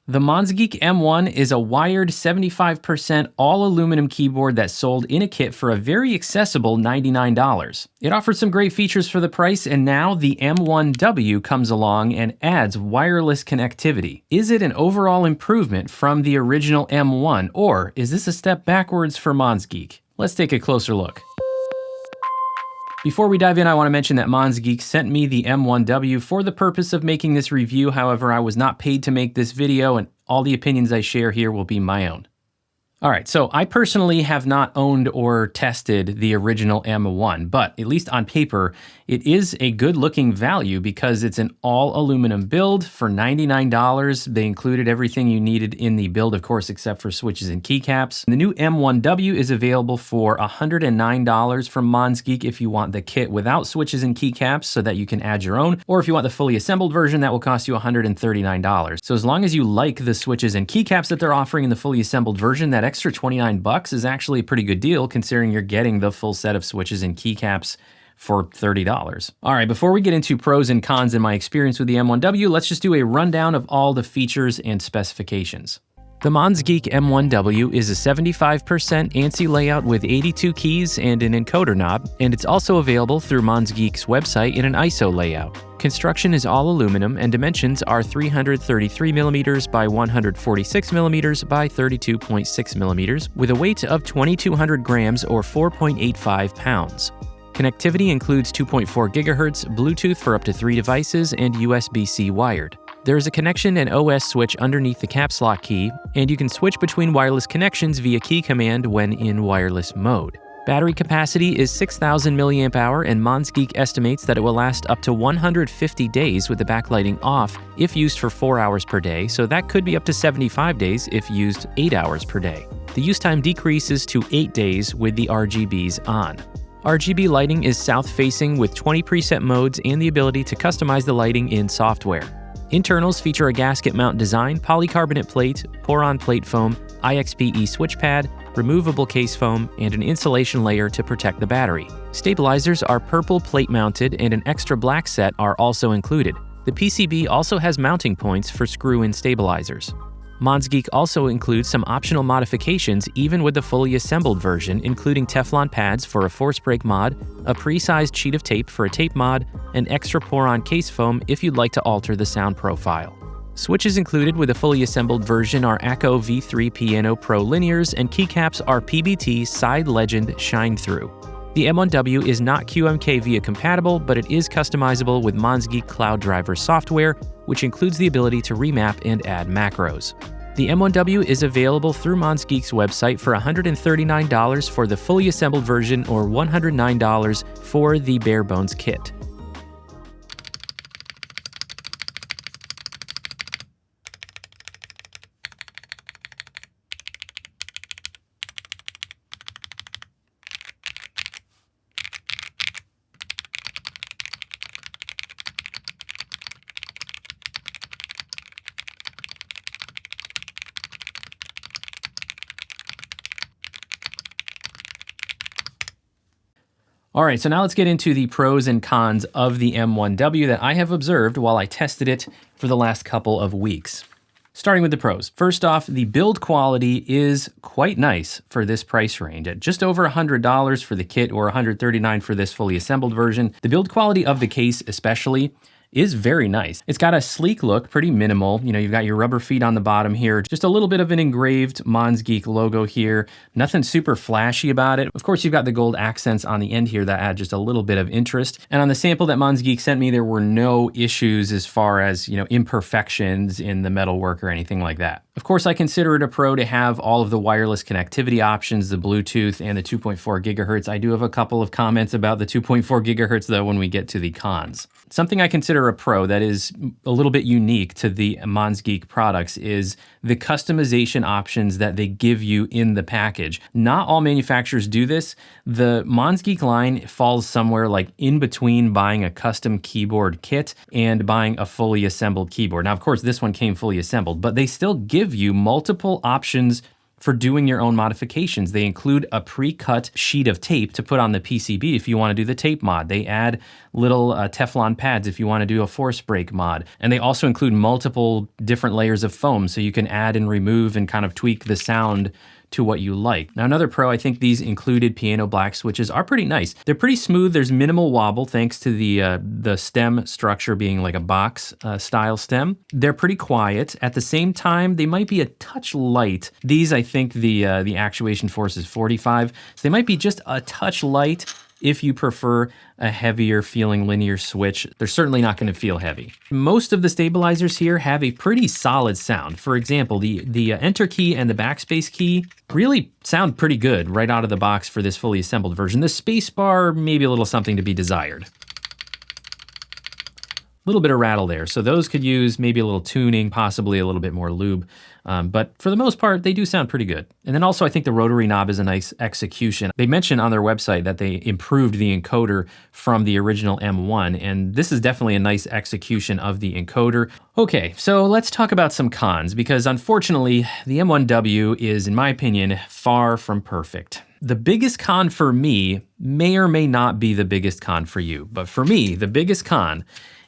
The Monsgeek M1 is a wired 75% all-aluminum keyboard that's sold in a kit for a very accessible $99. It offers some great features for the price, and now the M1W comes along and adds wireless connectivity. Is it an overall improvement from the original M1, or is this a step backwards for Monsgeek? Let's take a closer look. Before we dive in, I want to mention that Monsgeek sent me the M1W for the purpose of making this review. However, I was not paid to make this video, and all the opinions I share here will be my own. All right, so I personally have not owned or tested the original M1, but at least on paper, it is a good-looking value because it's an all-aluminum build for $99. They included everything you needed in the build, of course, except for switches and keycaps. The new M1W is available for $109 from Monsgeek if you want the kit without switches and keycaps so that you can add your own, or if you want the fully assembled version, that will cost you $139. So as long as you like the switches and keycaps that they're offering in the fully assembled version, that extra $29 is actually a pretty good deal considering you're getting the full set of switches and keycaps for $30. All right, before we get into pros and cons in my experience with the M1W, let's just do a rundown of all the features and specifications. The Monsgeek M1W is a 75% ANSI layout with 82 keys and an encoder knob, and it's also available through Monsgeek's website in an ISO layout. Construction is all aluminum, and dimensions are 333mm by 146mm by 32.6mm, with a weight of 2,200 grams or 4.85 pounds. Connectivity includes 2.4 GHz, Bluetooth for up to 3 devices, and USB-C wired. There is a connection and OS switch underneath the caps lock key, and you can switch between wireless connections via key command when in wireless mode. Battery capacity is 6,000 mAh, and Monsgeek estimates that it will last up to 150 days with the backlighting off if used for 4 hours per day, so that could be up to 75 days if used 8 hours per day. The use time decreases to 8 days with the RGBs on. RGB lighting is south-facing with 20 preset modes and the ability to customize the lighting in software. Internals feature a gasket mount design, polycarbonate plate, pour-on plate foam, IXPE switch pad, removable case foam, and an insulation layer to protect the battery. Stabilizers are purple plate mounted, and an extra black set are also included. The PCB also has mounting points for screw-in stabilizers. Monsgeek also includes some optional modifications even with the fully assembled version, including Teflon pads for a force brake mod, a pre-sized sheet of tape for a tape mod, and extra pour-on case foam if you'd like to alter the sound profile. Switches included with a fully assembled version are ACO V3 Piano Pro linears, and keycaps are PBT Side Legend Shine Through. The M1W is not QMK-VIA compatible, but it is customizable with Monsgeek Cloud Driver software, which includes the ability to remap and add macros. The M1W is available through Monsgeek's website for $139 for the fully assembled version or $109 for the bare bones kit. All right, so now let's get into the pros and cons of the M1W that I have observed while I tested it for the last couple of weeks. Starting with the pros. First off, the build quality is quite nice for this price range. At just over $100 for the kit or $139 for this fully assembled version, the build quality of the case especially is very nice. It's got a sleek look, pretty minimal. You know, you've got your rubber feet on the bottom here, just a little bit of an engraved Monsgeek logo here. Nothing super flashy about it. Of course, you've got the gold accents on the end here that add just a little bit of interest. And on the sample that Monsgeek sent me, there were no issues as far as, imperfections in the metalwork or anything like that. Of course, I consider it a pro to have all of the wireless connectivity options, the Bluetooth and the 2.4 gigahertz. I do have a couple of comments about the 2.4 gigahertz though when we get to the cons. Something I consider a pro that is a little bit unique to the Monsgeek products is the customization options that they give you in the package. Not all manufacturers do this. The Monsgeek line falls somewhere like in between buying a custom keyboard kit and buying a fully assembled keyboard. Now, of course, this one came fully assembled, but they still give you multiple options for doing your own modifications. They include a pre-cut sheet of tape to put on the PCB if you want to do the tape mod. They add little Teflon pads if you want to do a force break mod. And they also include multiple different layers of foam so you can add and remove and kind of tweak the sound to what you like. Now, another pro, I think these included piano black switches are pretty nice. They're pretty smooth. There's minimal wobble thanks to the stem structure being like a box style stem. They're pretty quiet. At the same time, they might be a touch light. These, I think the actuation force is 45. So they might be just a touch light. If you prefer a heavier feeling linear switch, they're certainly not going to feel heavy. Most of the stabilizers here have a pretty solid sound. For example, the enter key and the backspace key really sound pretty good right out of the box for this fully assembled version. The space bar, maybe a little something to be desired. A little bit of rattle there. So those could use maybe a little tuning, possibly a little bit more lube. But for the most part, they do sound pretty good. And then also I think the rotary knob is a nice execution. They mentioned on their website that they improved the encoder from the original M1, and this is definitely a nice execution of the encoder. Okay, so let's talk about some cons, because unfortunately, the M1W is, in my opinion, far from perfect. The biggest con for me may or may not be the biggest con for you, but for me, the biggest con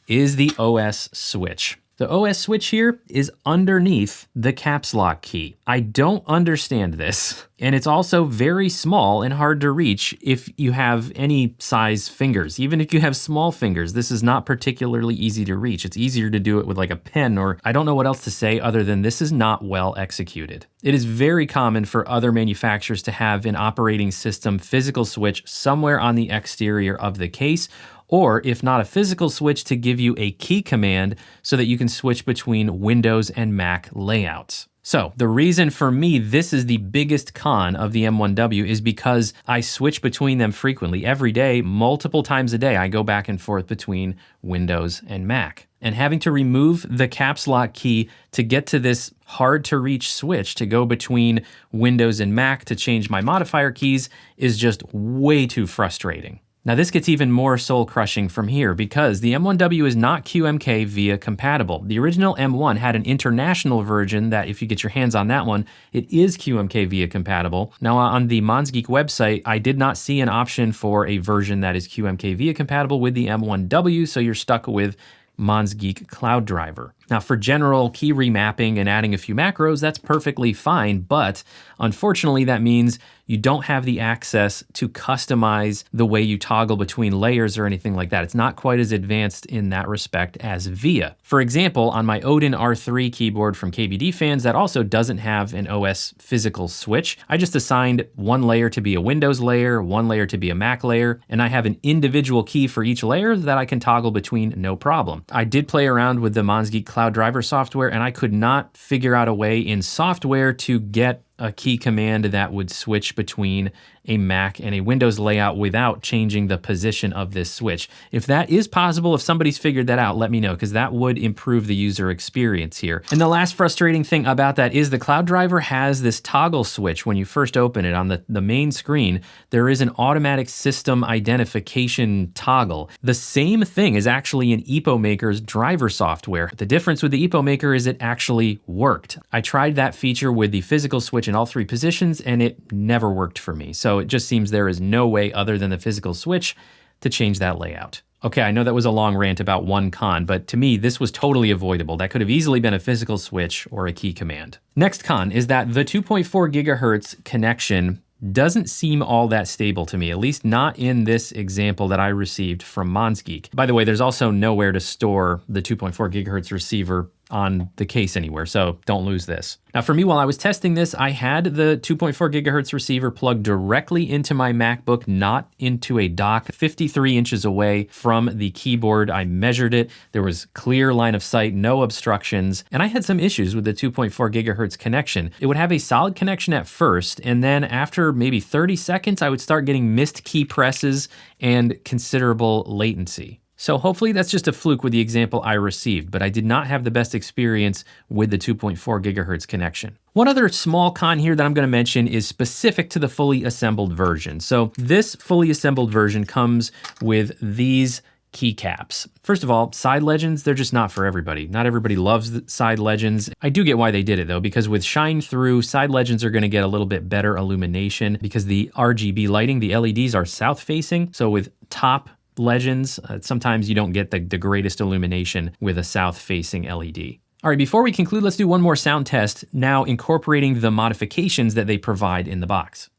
is the OS switch. The OS switch here is underneath the caps lock key. I don't understand this. And it's also very small and hard to reach if you have any size fingers. Even if you have small fingers, this is not particularly easy to reach. It's easier to do it with like a pen, or I don't know what else to say other than this is not well executed. It is very common for other manufacturers to have an operating system physical switch somewhere on the exterior of the case, or if not a physical switch, to give you a key command so that you can switch between Windows and Mac layouts. So the reason for me this is the biggest con of the M1W is because I switch between them frequently. Every day, multiple times a day, I go back and forth between Windows and Mac. And having to remove the caps lock key to get to this hard to reach switch to go between Windows and Mac to change my modifier keys is just way too frustrating. Now this gets even more soul-crushing from here because the M1W is not QMK VIA compatible. The original M1 had an international version that if you get your hands on that one, it is QMK VIA compatible. Now on the Monsgeek website, I did not see an option for a version that is QMK VIA compatible with the M1W, so you're stuck with Monsgeek Cloud Driver. Now for general key remapping and adding a few macros, that's perfectly fine, but unfortunately that means you don't have the access to customize the way you toggle between layers or anything like that. It's not quite as advanced in that respect as VIA. For example, on my Odin R3 keyboard from KBD Fans that also doesn't have an OS physical switch, I just assigned one layer to be a Windows layer, one layer to be a Mac layer, and I have an individual key for each layer that I can toggle between no problem. I did play around with the Monsgeek Cloud Driver software and I could not figure out a way in software to get a key command that would switch between a Mac and a Windows layout without changing the position of this switch. If that is possible, if somebody's figured that out, let me know, because that would improve the user experience here. And the last frustrating thing about that is the Cloud Driver has this toggle switch when you first open it on the main screen. There is an automatic system identification toggle. The same thing is actually in EpoMaker's driver software. The difference with the EpoMaker is it actually worked. I tried that feature with the physical switch in all three positions and it never worked for me. So it just seems there is no way other than the physical switch to change that layout. Okay, I know that was a long rant about one con, but to me, this was totally avoidable. That could have easily been a physical switch or a key command. Next con is that the 2.4 gigahertz connection doesn't seem all that stable to me, at least not in this example that I received from Monsgeek. By the way, there's also nowhere to store the 2.4 gigahertz receiver on the case anywhere, so don't lose this. Now for me, while I was testing this, I had the 2.4 gigahertz receiver plugged directly into my MacBook, not into a dock, 53 inches away from the keyboard. I measured it. There was clear line of sight, no obstructions, and I had some issues with the 2.4 gigahertz connection. It would have a solid connection at first, and then after maybe 30 seconds, I would start getting missed key presses and considerable latency. So hopefully that's just a fluke with the example I received, but I did not have the best experience with the 2.4 gigahertz connection. One other small con here that I'm going to mention is specific to the fully assembled version. So this fully assembled version comes with these keycaps. First of all, side legends, they're just not for everybody. Not everybody loves the side legends. I do get why they did it though, because with shine through, side legends are gonna get a little bit better illumination because the RGB lighting, the LEDs are south facing. So with top legends, sometimes you don't get the greatest illumination with a south facing LED. All right, before we conclude, let's do one more sound test, now incorporating the modifications that they provide in the box.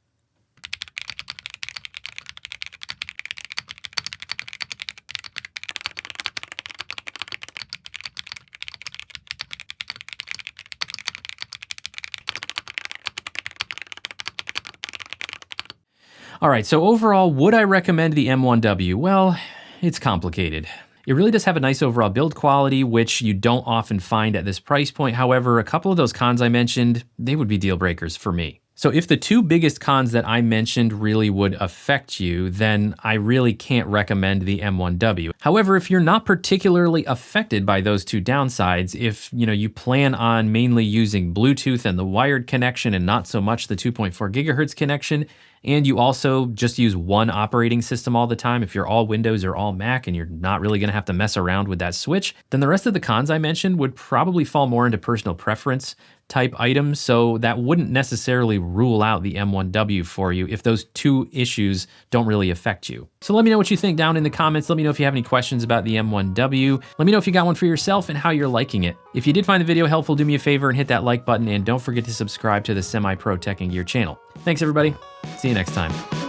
All right, so overall, would I recommend the M1W? Well, it's complicated. It really does have a nice overall build quality, which you don't often find at this price point. However, a couple of those cons I mentioned, they would be deal breakers for me. So if the two biggest cons that I mentioned really would affect you, then I really can't recommend the M1W. However, if you're not particularly affected by those two downsides, if you plan on mainly using Bluetooth and the wired connection and not so much the 2.4 gigahertz connection, and you also just use one operating system all the time, if you're all Windows or all Mac and you're not really gonna have to mess around with that switch, then the rest of the cons I mentioned would probably fall more into personal preference type items, so that wouldn't necessarily rule out the M1W for you if those two issues don't really affect you. So let me know what you think down in the comments. Let me know if you have any questions about the M1W. Let me know if you got one for yourself and how you're liking it. If you did find the video helpful, do me a favor and hit that like button, and don't forget to subscribe to the Semi-Pro Tech and Gear channel. Thanks everybody. See you next time.